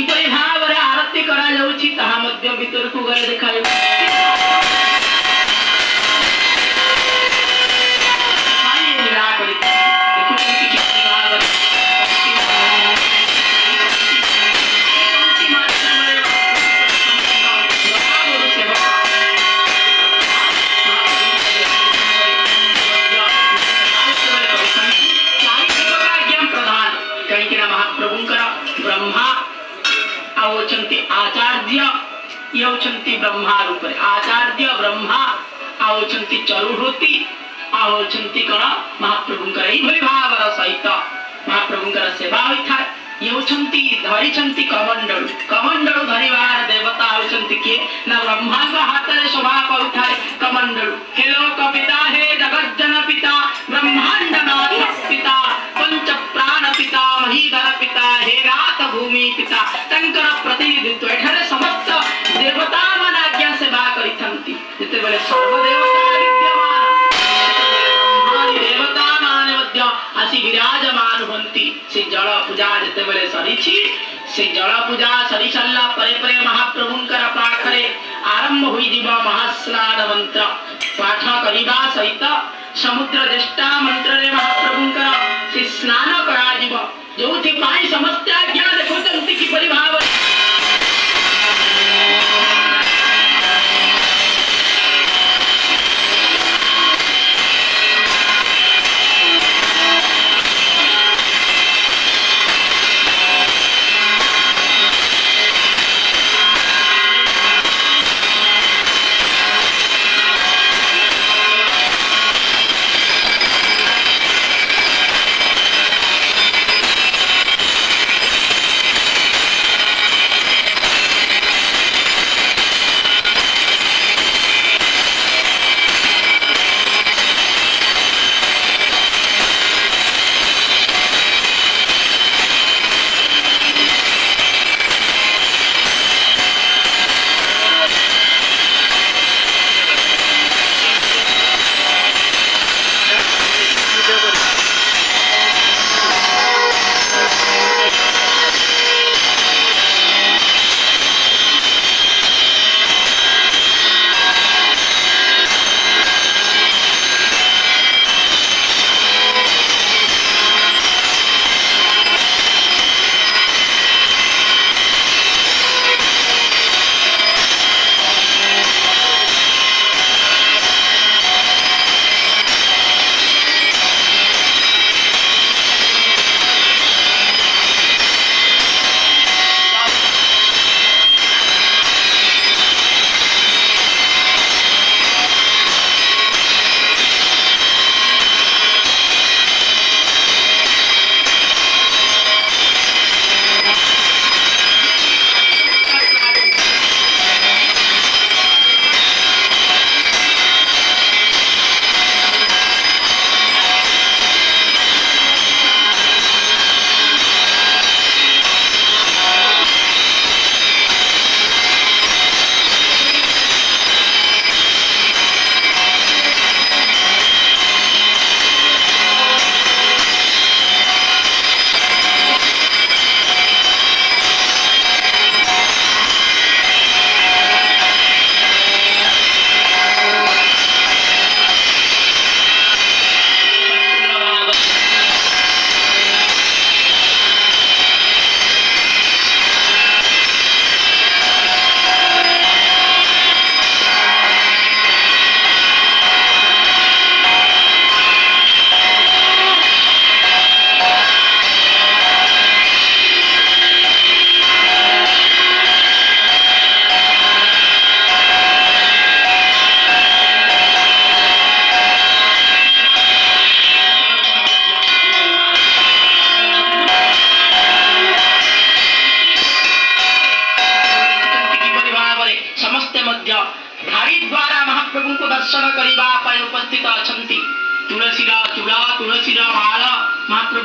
କିପରି ଭାବରେ ଆରତି କରାଯାଉଛି ତାହା ମଧ୍ୟ ଭିତରକୁ ଗଲେ ଦେଖାଯିବ। आचार्य ये ब्रह्मा रूप आचार्य ब्रह्मा आउचंती चरुहृति आउचंती कण महाप्रभुंकर एभली भावर सहित महाप्रभुंकर सेवा होइथा येउचंती धरिचंती कमंडलु कमंडलु धरिवार देवता आउचंती के ना ब्रह्मा का हाथ रे शोभा पाउथा कमंडलु हे लोक पिता हे जगज्जन पिता ब्रह्मांड नाथ पिता पंच प्राण पिता महीधर पिता हे रात भूमि पिता तंकर प्रतिनिधित्व एठारे समस्त देवता मान आज्ञा सेवा करिथंती जते बेले सर्व देवता विद्यमान ब्रह्मादि देवता मान मध्य आसी विराजमान होंती से जल पूजा जते बेले सरीछि से जल पूजा सरी सल्ला परे परे महाप्रभुंकर पाखरे आरंभ होई जीव महास्नान मंत्र पाठ करिबा सहित समुद्र ज्येष्ठा मंत्र रे महाप्रभुंकर से स्नान करा जीव जोथि पाई समस्त आज्ञा देखुचंती कि परिभाव दर्शन करने उपस्थित अच्छा तुलसीर चूड़ा तुलसीर माला महाप्रभु